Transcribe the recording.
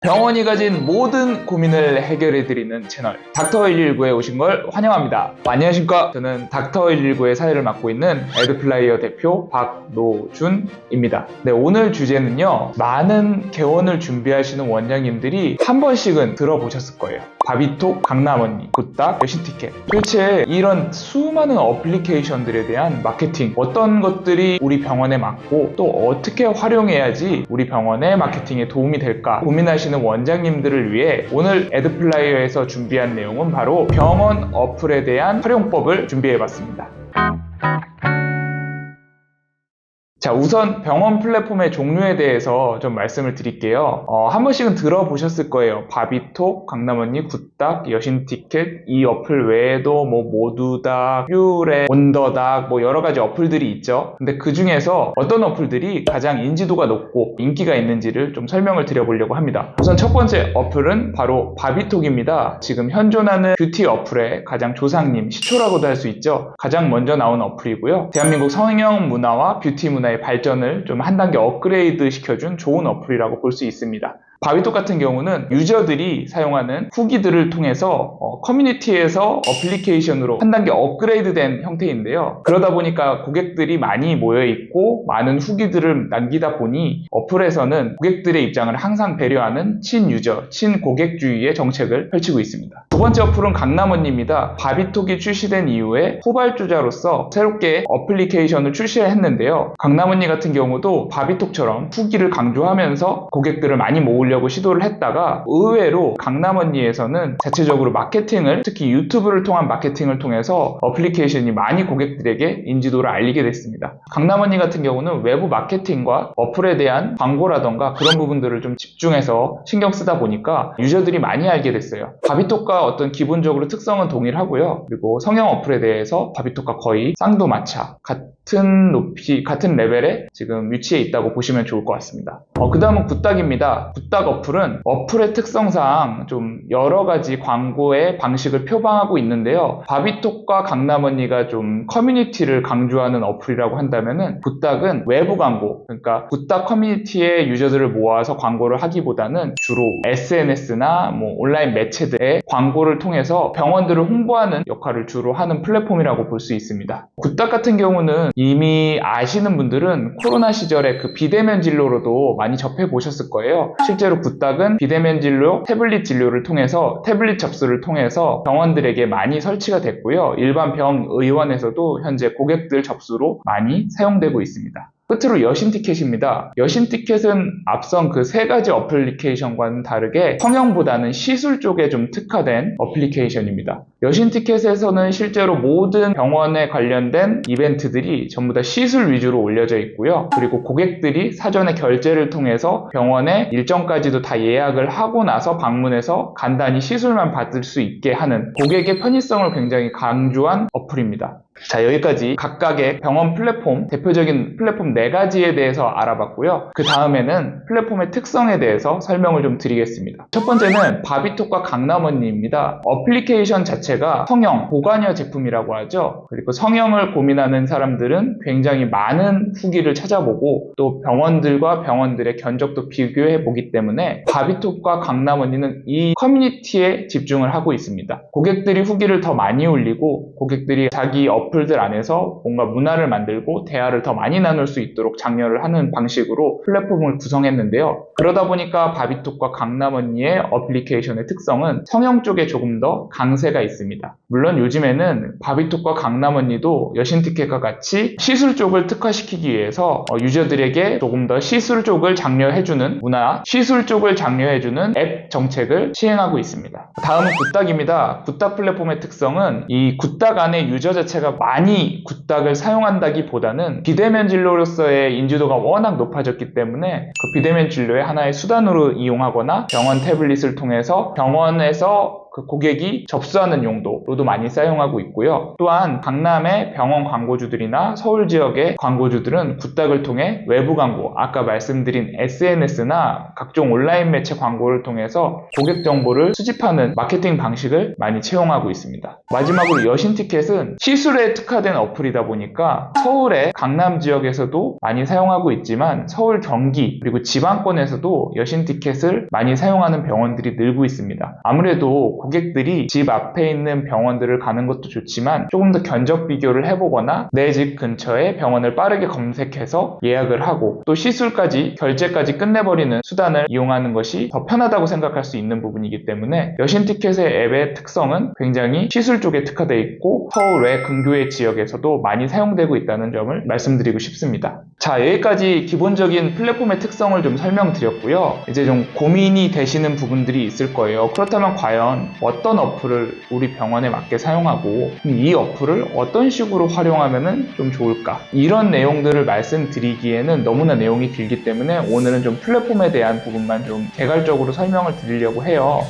병원이 가진 모든 고민을 해결해드리는 채널 닥터119에 오신 걸 환영합니다. 안녕하십니까? 저는 닥터119의 사회를 맡고 있는 에드플라이어 대표 박노준입니다. 네, 오늘 주제는요, 많은 개원을 준비하시는 원장님들이 한 번씩은 들어보셨을 거예요. 바비톡, 강남언니, 굿닥, 여신티켓. 도대체 이런 수많은 어플리케이션들에 대한 마케팅, 어떤 것들이 우리 병원에 맞고 또 어떻게 활용해야지 우리 병원의 마케팅에 도움이 될까 고민하시는 원장님들을 위해 오늘 에드플라이어에서 준비한 내용은 바로 병원 어플에 대한 활용법을 준비해봤습니다. 자, 우선 병원 플랫폼의 종류에 대해서 좀 말씀을 드릴게요. 한 번씩은 들어보셨을 거예요. 바비톡, 강남언니, 굿닥, 여신티켓, 이 어플 외에도 모두닥, 퓨레, 온더닥 여러 가지 어플들이 있죠. 근데 그 중에서 어떤 어플들이 가장 인지도가 높고 인기가 있는지를 좀 설명을 드려보려고 합니다. 우선 첫 번째 어플은 바로 바비톡입니다. 지금 현존하는 뷰티 어플의 가장 조상님, 시초라고도 할 수 있죠. 가장 먼저 나온 어플이고요. 대한민국 성형 문화와 뷰티 문화의 발전을 좀 한 단계 업그레이드 시켜준 좋은 어플이라고 볼 수 있습니다. 바비톡 같은 경우는 유저들이 사용하는 후기들을 통해서 커뮤니티에서 어플리케이션으로 한 단계 업그레이드된 형태인데요. 그러다 보니까 고객들이 많이 모여있고 많은 후기들을 남기다 보니 어플에서는 고객들의 입장을 항상 배려하는 친유저, 친고객주의의 정책을 펼치고 있습니다. 두 번째 어플은 강남언니입니다. 바비톡이 출시된 이후에 후발주자로서 새롭게 어플리케이션을 출시했는데요. 강남언니 같은 경우도 바비톡처럼 후기를 강조하면서 고객들을 많이 모으려고 시도를 했다가 의외로 강남언니에서는 자체적으로 마케팅을, 특히 유튜브를 통한 마케팅을 통해서 어플리케이션이 많이 고객들에게 인지도를 알리게 됐습니다. 강남언니 같은 경우는 외부 마케팅과 어플에 대한 광고라던가 그런 부분들을 좀 집중해서 신경 쓰다 보니까 유저들이 많이 알게 됐어요. 바비톡과 어떤 기본적으로 특성은 동일하고요. 그리고 성형 어플에 대해서 바비톡과 거의 쌍도마차, 같은 높이, 같은 레벨에 지금 위치해 있다고 보시면 좋을 것 같습니다. 그 다음은 굿닥입니다. 굿닥 어플은 어플의 특성상 좀 여러 가지 광고의 방식을 표방하고 있는데요. 바비톡과 강남언니가 좀 커뮤니티를 강조하는 어플이라고 한다면은 굿닥은 외부 광고, 그러니까 굿닥 커뮤니티의 유저들을 모아서 광고를 하기보다는 주로 SNS나 온라인 매체들의 광고를 통해서 병원들을 홍보하는 역할을 주로 하는 플랫폼이라고 볼 수 있습니다. 굿닥 같은 경우는 이미 아시는 분들은 코로나 시절에 그 비대면 진료로도 많이 접해 보셨을 거예요. 실제로 굿닥은 비대면 진료, 태블릿 진료를 통해서 태블릿 접수를 통해서 병원들에게 많이 설치가 됐고요. 일반 병의원에서도 현재 고객들 접수로 많이 사용되고 있습니다. 끝으로 여신티켓입니다. 여신티켓은 앞선 그 세 가지 어플리케이션과는 다르게 성형보다는 시술 쪽에 좀 특화된 어플리케이션입니다. 여신티켓에서는 실제로 모든 병원에 관련된 이벤트들이 전부 다 시술 위주로 올려져 있고요. 그리고 고객들이 사전에 결제를 통해서 병원에 일정까지도 다 예약을 하고 나서 방문해서 간단히 시술만 받을 수 있게 하는 고객의 편의성을 굉장히 강조한 어플입니다. 자, 여기까지 각각의 병원 플랫폼, 대표적인 플랫폼 4가지에 대해서 알아봤고요. 그 다음에는 플랫폼의 특성에 대해서 설명을 좀 드리겠습니다. 첫 번째는 바비톡과 강남언니입니다. 어플리케이션 자체가 성형, 보관여 제품이라고 하죠. 그리고 성형을 고민하는 사람들은 굉장히 많은 후기를 찾아보고 또 병원들과 병원들의 견적도 비교해 보기 때문에 바비톡과 강남언니는 이 커뮤니티에 집중을 하고 있습니다. 고객들이 후기를 더 많이 올리고 고객들이 자기 어플들 안에서 뭔가 문화를 만들고 대화를 더 많이 나눌 수 있도록 장려를 하는 방식으로 플랫폼을 구성했는데요. 그러다 보니까 바비톡과 강남언니의 어플리케이션의 특성은 성형 쪽에 조금 더 강세가 있습니다. 물론 요즘에는 바비톡과 강남언니도 여신티켓과 같이 시술 쪽을 특화시키기 위해서 유저들에게 조금 더 시술 쪽을 장려해주는 문화, 시술 쪽을 장려해주는 앱 정책을 시행하고 있습니다. 다음은 굿닥입니다. 굿닥 플랫폼의 특성은 이 굿닥 안에 유저 자체가 많이 굿닥을 사용한다기보다는 비대면 진료로서의 인지도가 워낙 높아졌기 때문에 그 비대면 진료의 하나의 수단으로 이용하거나 병원 태블릿을 통해서 병원에서 그 고객이 접수하는 용도로도 많이 사용하고 있고요. 또한 강남의 병원 광고주들이나 서울 지역의 광고주들은 굿닥을 통해 외부 광고, 아까 말씀드린 SNS나 각종 온라인 매체 광고를 통해서 고객 정보를 수집하는 마케팅 방식을 많이 채용하고 있습니다. 마지막으로 여신티켓은 시술에 특화된 어플이다 보니까 서울의 강남 지역에서도 많이 사용하고 있지만 서울, 경기, 그리고 지방권에서도 여신티켓을 많이 사용하는 병원들이 늘고 있습니다. 아무래도 고객들이 집 앞에 있는 병원들을 가는 것도 좋지만 조금 더 견적 비교를 해보거나 내 집 근처에 병원을 빠르게 검색해서 예약을 하고 또 시술까지 결제까지 끝내버리는 수단을 이용하는 것이 더 편하다고 생각할 수 있는 부분이기 때문에 여신티켓의 앱의 특성은 굉장히 시술 쪽에 특화되어 있고 서울 외 근교의 지역에서도 많이 사용되고 있다는 점을 말씀드리고 싶습니다. 자, 여기까지 기본적인 플랫폼의 특성을 좀 설명드렸고요. 이제 좀 고민이 되시는 부분들이 있을 거예요. 그렇다면 과연 어떤 어플을 우리 병원에 맞게 사용하고 이 어플을 어떤 식으로 활용하면 좀 좋을까? 이런 내용들을 말씀드리기에는 너무나 내용이 길기 때문에 오늘은 좀 플랫폼에 대한 부분만 좀 개괄적으로 설명을 드리려고 해요.